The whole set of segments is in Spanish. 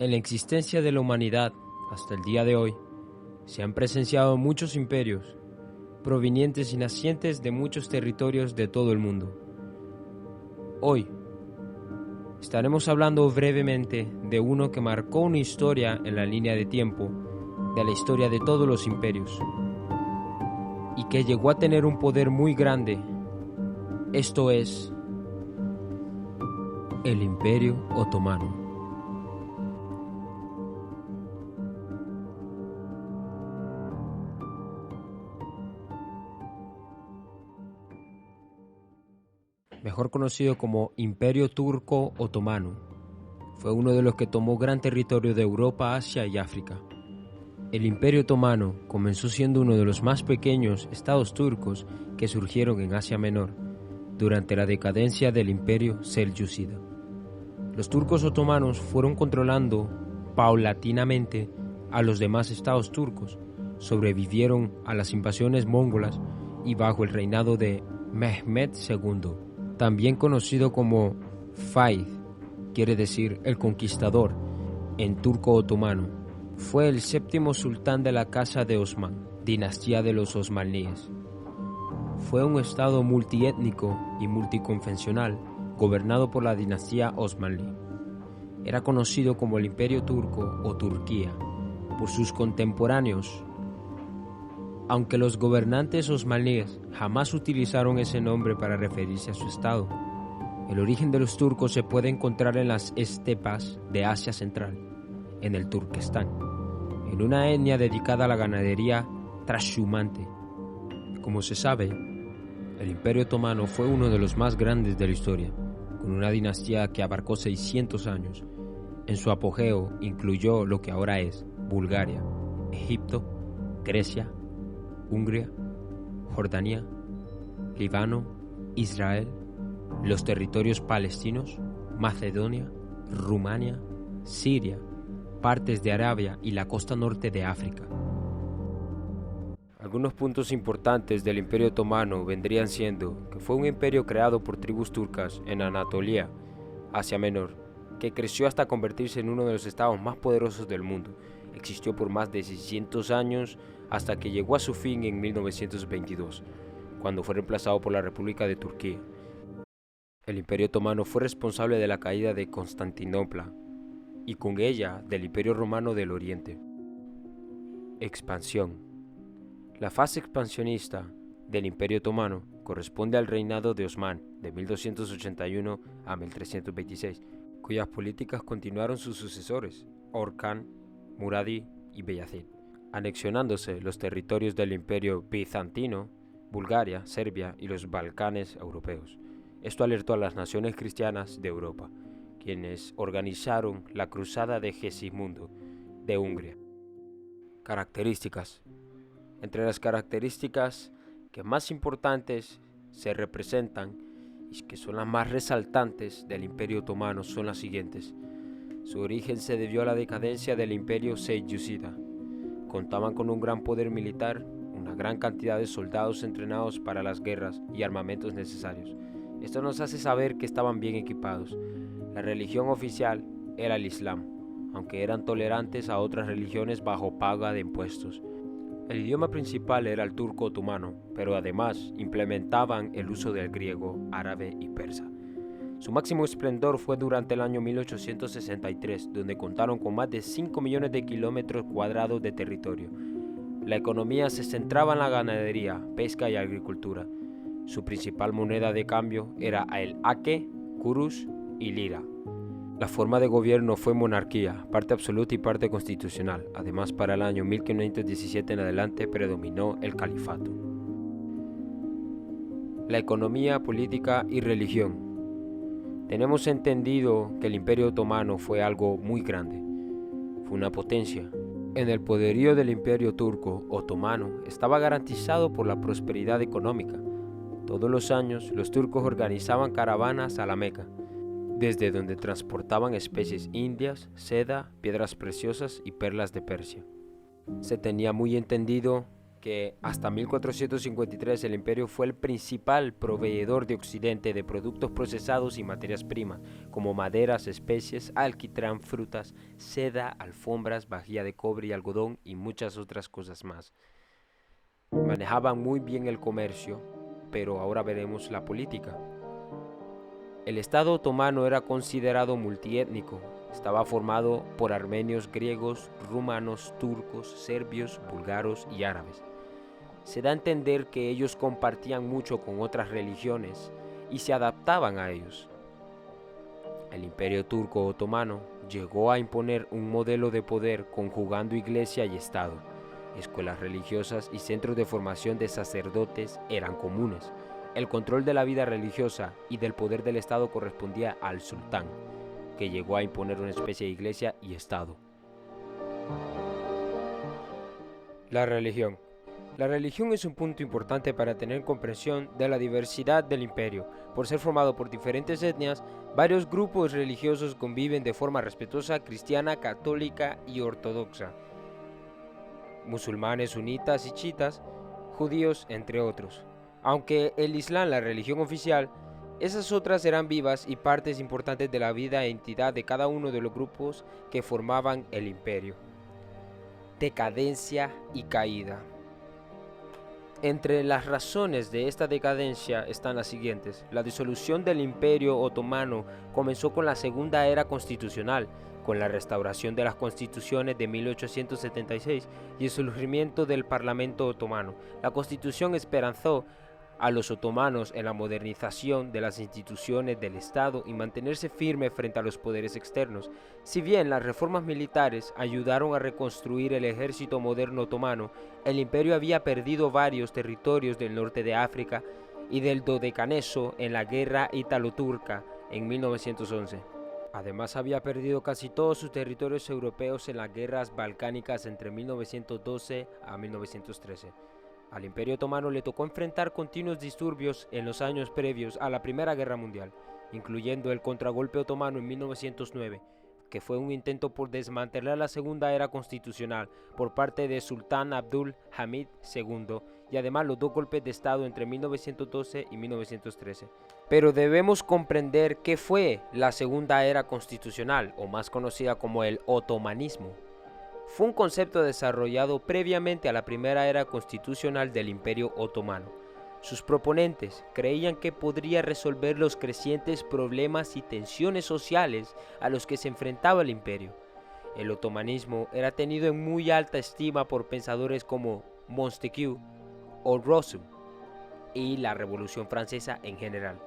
En la existencia de la humanidad, hasta el día de hoy, se han presenciado muchos imperios, provenientes y nacientes de muchos territorios de todo el mundo. Hoy, estaremos hablando brevemente de uno que marcó una historia en la línea de tiempo de la historia de todos los imperios, y que llegó a tener un poder muy grande. Esto es el Imperio Otomano. Mejor conocido como Imperio Turco Otomano, fue uno de los que tomó gran territorio de Europa, Asia y África. El Imperio Otomano comenzó siendo uno de los más pequeños estados turcos que surgieron en Asia Menor durante la decadencia del Imperio Selyúcida. Los turcos otomanos fueron controlando paulatinamente a los demás estados turcos, sobrevivieron a las invasiones mongolas y bajo el reinado de Mehmed II, también conocido como Faid, quiere decir el conquistador en turco otomano. Fue el séptimo sultán de la Casa de Osman, dinastía de los osmaníes. Fue un estado multiétnico y multiconfesional, gobernado por la dinastía osmaní. Era conocido como el Imperio Turco o Turquía por sus contemporáneos, aunque los gobernantes osmaníes jamás utilizaron ese nombre para referirse a su estado. El origen de los turcos se puede encontrar en las estepas de Asia Central, en el Turquestán, en una etnia dedicada a la ganadería trashumante. Como se sabe, el Imperio Otomano fue uno de los más grandes de la historia, con una dinastía que abarcó 600 años. En su apogeo incluyó lo que ahora es Bulgaria, Egipto, Grecia, Hungría, Jordania, Líbano, Israel, los territorios palestinos, Macedonia, Rumania, Siria, partes de Arabia y la costa norte de África. Algunos puntos importantes del Imperio Otomano vendrían siendo que fue un imperio creado por tribus turcas en Anatolia, Asia Menor, que creció hasta convertirse en uno de los estados más poderosos del mundo. Existió por más de 600 años hasta que llegó a su fin en 1922, cuando fue reemplazado por la República de Turquía. El Imperio Otomano fue responsable de la caída de Constantinopla y con ella del Imperio Romano del Oriente. Expansión. La fase expansionista del Imperio Otomano corresponde al reinado de Osman de 1281 a 1326, cuyas políticas continuaron sus sucesores, Orkan, Muradi y Beyazid, anexionándose los territorios del Imperio Bizantino, Bulgaria, Serbia y los Balcanes europeos. Esto alertó a las naciones cristianas de Europa, quienes organizaron la Cruzada de Gesimundo de Hungría. Características. Entre las características que más importantes se representan y que son las más resaltantes del Imperio Otomano son las siguientes. Su origen se debió a la decadencia del Imperio Selyúcida. Contaban con un gran poder militar, una gran cantidad de soldados entrenados para las guerras y armamentos necesarios. Esto nos hace saber que estaban bien equipados. La religión oficial era el Islam, aunque eran tolerantes a otras religiones bajo paga de impuestos. El idioma principal era el turco otomano, pero además implementaban el uso del griego, árabe y persa. Su máximo esplendor fue durante el año 1863, donde contaron con más de 5 millones de kilómetros cuadrados de territorio. La economía se centraba en la ganadería, pesca y agricultura. Su principal moneda de cambio era el ake, kurush y lira. La forma de gobierno fue monarquía, parte absoluta y parte constitucional. Además, para el año 1517 en adelante predominó el califato. La economía, política y religión. Tenemos entendido que el Imperio Otomano fue algo muy grande. Fue una potencia. En el poderío del Imperio Turco Otomano estaba garantizado por la prosperidad económica. Todos los años los turcos organizaban caravanas a la Meca, desde donde transportaban especies indias, seda, piedras preciosas y perlas de Persia. Se tenía muy entendido que hasta 1453 el imperio fue el principal proveedor de Occidente de productos procesados y materias primas, como maderas, especies, alquitrán, frutas, seda, alfombras, vajilla de cobre y algodón y muchas otras cosas más. Manejaban muy bien el comercio, pero ahora veremos la política. El Estado otomano era considerado multiétnico. Estaba formado por armenios, griegos, rumanos, turcos, serbios, búlgaros y árabes. Se da a entender que ellos compartían mucho con otras religiones y se adaptaban a ellos. El Imperio Turco Otomano llegó a imponer un modelo de poder conjugando iglesia y Estado. Escuelas religiosas y centros de formación de sacerdotes eran comunes. El control de la vida religiosa y del poder del Estado correspondía al sultán, que llegó a imponer una especie de iglesia y Estado. La religión. La religión es un punto importante para tener comprensión de la diversidad del imperio. Por ser formado por diferentes etnias, varios grupos religiosos conviven de forma respetuosa, cristiana, católica y ortodoxa. Musulmanes, sunitas y chiitas, judíos, entre otros. Aunque el Islam, la religión oficial, esas otras eran vivas y partes importantes de la vida e entidad de cada uno de los grupos que formaban el imperio. Decadencia y caída. Entre las razones de esta decadencia están las siguientes. La disolución del Imperio Otomano comenzó con la Segunda Era Constitucional, con la restauración de las constituciones de 1876 y el surgimiento del Parlamento Otomano. La Constitución esperanzó a los otomanos en la modernización de las instituciones del Estado y mantenerse firme frente a los poderes externos. Si bien las reformas militares ayudaron a reconstruir el ejército moderno otomano, el imperio había perdido varios territorios del norte de África y del Dodecaneso en la guerra ítalo-turca en 1911. Además había perdido casi todos sus territorios europeos en las guerras balcánicas entre 1912 a 1913. Al Imperio Otomano le tocó enfrentar continuos disturbios en los años previos a la Primera Guerra Mundial, incluyendo el contragolpe otomano en 1909, que fue un intento por desmantelar la Segunda Era Constitucional por parte de Sultán Abdul Hamid II, y además los dos golpes de Estado entre 1912 y 1913. Pero debemos comprender qué fue la Segunda Era Constitucional, o más conocida como el otomanismo. Fue un concepto desarrollado previamente a la primera era constitucional del Imperio Otomano. Sus proponentes creían que podría resolver los crecientes problemas y tensiones sociales a los que se enfrentaba el imperio. El otomanismo era tenido en muy alta estima por pensadores como Montesquieu o Rousseau y la Revolución Francesa en general.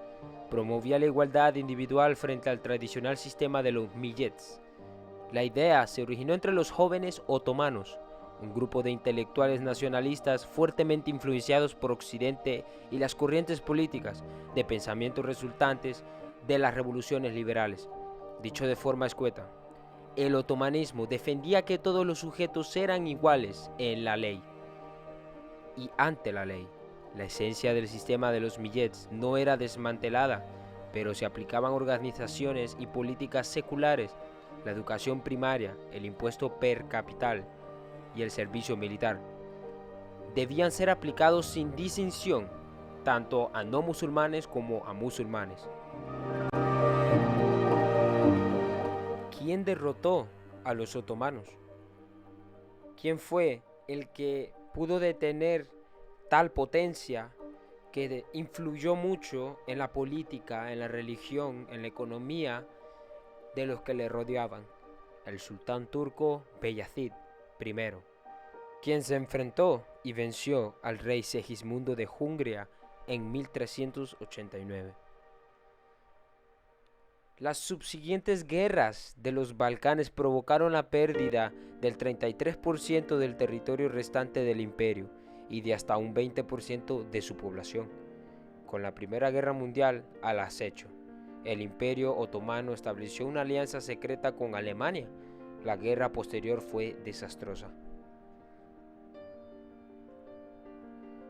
Promovía la igualdad individual frente al tradicional sistema de los millets. La idea se originó entre los jóvenes otomanos, un grupo de intelectuales nacionalistas fuertemente influenciados por Occidente y las corrientes políticas de pensamiento resultantes de las revoluciones liberales. Dicho de forma escueta, el otomanismo defendía que todos los sujetos eran iguales en la ley y ante la ley. La esencia del sistema de los millets no era desmantelada, pero se aplicaban organizaciones y políticas seculares. La educación primaria, el impuesto per capital y el servicio militar debían ser aplicados sin distinción, tanto a no musulmanes como a musulmanes. ¿Quién derrotó a los otomanos? ¿Quién fue el que pudo detener tal potencia que influyó mucho en la política, en la religión, en la economía de los que le rodeaban? El sultán turco Beyazid I, quien se enfrentó y venció al rey Segismundo de Hungría en 1389. Las subsiguientes guerras de los Balcanes provocaron la pérdida del 33% del territorio restante del imperio y de hasta un 20% de su población. Con la Primera Guerra Mundial al acecho, el Imperio Otomano estableció una alianza secreta con Alemania. La guerra posterior fue desastrosa.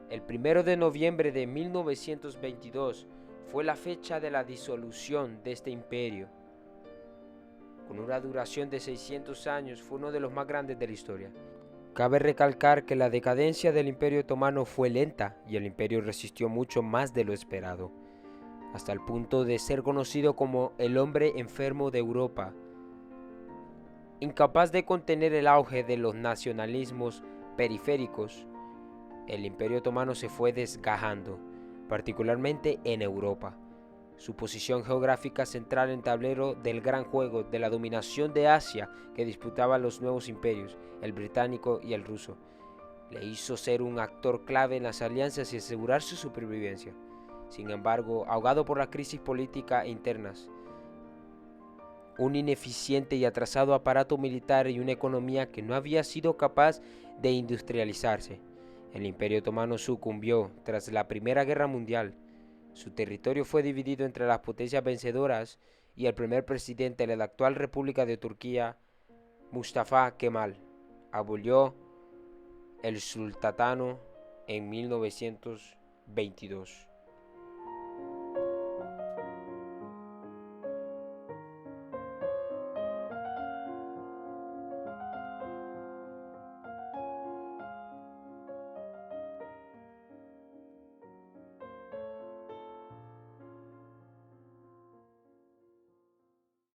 El 1 de noviembre de 1922 fue la fecha de la disolución de este imperio. Con una duración de 600 años, fue uno de los más grandes de la historia. Cabe recalcar que la decadencia del Imperio Otomano fue lenta y el imperio resistió mucho más de lo esperado, hasta el punto de ser conocido como el hombre enfermo de Europa. Incapaz de contener el auge de los nacionalismos periféricos, el Imperio Otomano se fue desgajando, particularmente en Europa. Su posición geográfica central en el tablero del gran juego de la dominación de Asia que disputaban los nuevos imperios, el británico y el ruso, le hizo ser un actor clave en las alianzas y asegurar su supervivencia. Sin embargo, ahogado por la crisis política internas, un ineficiente y atrasado aparato militar y una economía que no había sido capaz de industrializarse, el Imperio Otomano sucumbió tras la Primera Guerra Mundial. Su territorio fue dividido entre las potencias vencedoras y el primer presidente de la actual República de Turquía, Mustafa Kemal, abolió el sultanato en 1922.